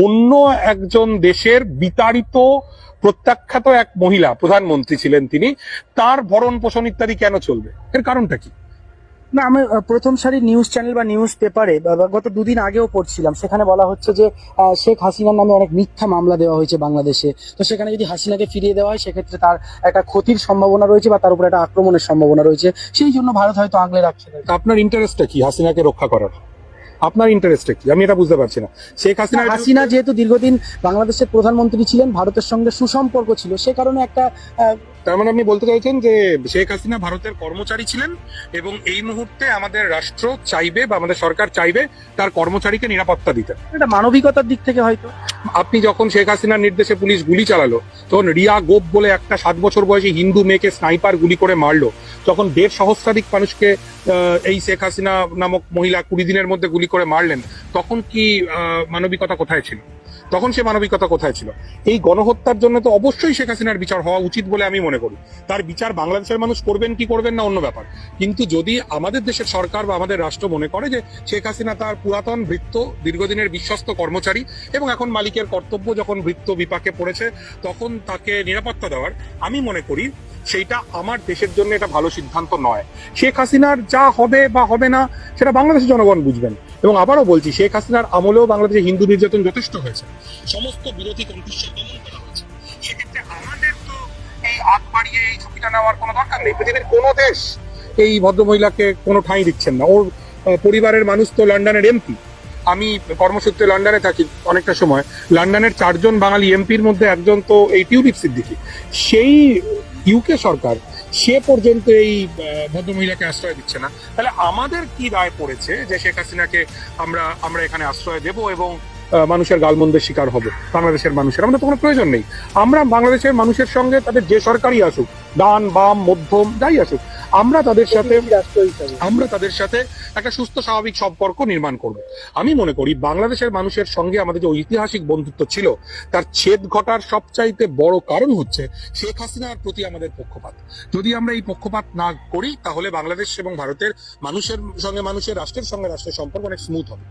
অন্য একজন দেশের বিতাড়িত প্রত্যাখ্যাত এক মহিলা প্রধানমন্ত্রী ছিলেন তিনি, তার ভরণ পোষণ ইত্যাদি কেন চলবে? এর কারণটা কি? না, আমি প্রথম সারির নিউজ চ্যানেল বা নিউজ পেপারে গত দুদিন আগেও পড়ছিলাম, সেখানে বলা হচ্ছে যে শেখ হাসিনার নামে অনেক মিথ্যা মামলা দেওয়া হয়েছে বাংলাদেশে। তো সেখানে যদি হাসিনাকে ফিরিয়ে দেওয়া হয় সেক্ষেত্রে তার একটা ক্ষতির সম্ভাবনা রয়েছে বা তার উপর একটা আক্রমণের সম্ভাবনা রয়েছে, সেই জন্য ভারত হয়তো আগলে রাখছে। আপনার ইন্টারেস্টটা কি হাসিনাকে রক্ষা করার? আপনার ইন্টারেস্টটা কি আমি এটা বুঝতে পারছি না। শেখ হাসিনা যেহেতু দীর্ঘদিন বাংলাদেশের প্রধানমন্ত্রী ছিলেন, ভারতের সঙ্গে সুসম্পর্ক ছিল, সে কারণে একটা তার মানে আপনি বলতে চাইছেন যে শেখ হাসিনা ভারতের কর্মচারী ছিলেন এবং এই মুহূর্তে আমাদের রাষ্ট্র চাইবে বা আমাদের সরকার চাইবে তার কর্মচারীকে নিরাপত্তা দিতে। এটা মানবিকতার দিক থেকে হয়তো। আপনি যখন শেখ হাসিনার নির্দেশে পুলিশ গুলি চালালো, তখন রিয়া গোপ বলে একটা 7 বছর বয়সী হিন্দু মেয়েকে স্নাইপার গুলি করে মারলো, তখন 1.5 সহস্রাধিক মানুষকে এই শেখ হাসিনা নামক মহিলা 20 দিনের মধ্যে গুলি করে মারলেন, তখন কি মানবিকতা কোথায় ছিল? তখন সে মানবিকতা কোথায় ছিল? এই গণহত্যার জন্য তো অবশ্যই শেখ হাসিনার বিচার হওয়া উচিত বলে আমি মনে করি। তার বিচার বাংলাদেশের মানুষ করবেন কি করবেন না অন্য ব্যাপার, কিন্তু যদি আমাদের দেশের সরকার বা আমাদের রাষ্ট্র মনে করে যে শেখ হাসিনা তার পুরাতন ভৃত্য, দীর্ঘদিনের বিশ্বস্ত কর্মচারী এবং এখন মালিকের কর্তব্য যখন ভৃত্য বিপাকে পড়েছে তখন তাকে নিরাপত্তা দেওয়ার, আমি মনে করি সেইটা আমার দেশের জন্য এটা ভালো সিদ্ধান্ত নয়। শেখ হাসিনার যা হবে বা হবে না সেটা বাংলাদেশের জনগণ বুঝবেন। এবং আবারও বলছি, শেখ হাসিনার আমলেও বাংলাদেশে হিন্দু নির্যাতন যথেষ্ট হয়েছে, সমস্ত বিরোধী কণ্ঠস্বর দমন করা হয়েছে। সেক্ষেত্রে আমাদের তো এই আগ বাড়িয়ে এই ঝুঁকিটা নেওয়ার কোনো দরকার নেই। পৃথিবীর কোনো দেশ এই ভদ্রমহিলাকে কোনো ঠাঁই দিচ্ছেন না। ওর পরিবারের মানুষ তো লন্ডনের এমপি। আমি কর্মসূত্রে লন্ডনে থাকি অনেকটা সময়। লন্ডনের 4 জন বাঙালি এমপির মধ্যে একজন তো এই টিউলিপ সিদ্দিকী। সেই ইউকে সরকার সে পর্যন্ত এই ভদ্রমহিলাকে আশ্রয় দিচ্ছে না। তাহলে আমাদের কি দায় পড়েছে যে শেখ হাসিনাকে আমরা এখানে আশ্রয় দেব এবং মানুষের গালমন্দের শিকার হবে? বাংলাদেশের মানুষের আমাদের তো কোনো প্রয়োজন নেই। আমরা বাংলাদেশের মানুষের সঙ্গে তাদের যে সরকারই আসুক, ডান বাম মধ্যম যাই আসুক, আমরা তাদের সাথে একটা সুস্থ স্বাভাবিক সম্পর্ক নির্মাণ করব। আমি মনে করি বাংলাদেশের মানুষের সঙ্গে আমাদের যে ঐতিহাসিক বন্ধুত্ব ছিল তার ছেদ ঘটার সবচাইতে বড় কারণ হচ্ছে শেখ হাসিনার প্রতি আমাদের পক্ষপাত। যদি আমরা এই পক্ষপাত না করি তাহলে বাংলাদেশ এবং ভারতের মানুষের সঙ্গে মানুষের, রাষ্ট্রের সঙ্গে রাষ্ট্রের সম্পর্ক অনেক স্মুথ হবে।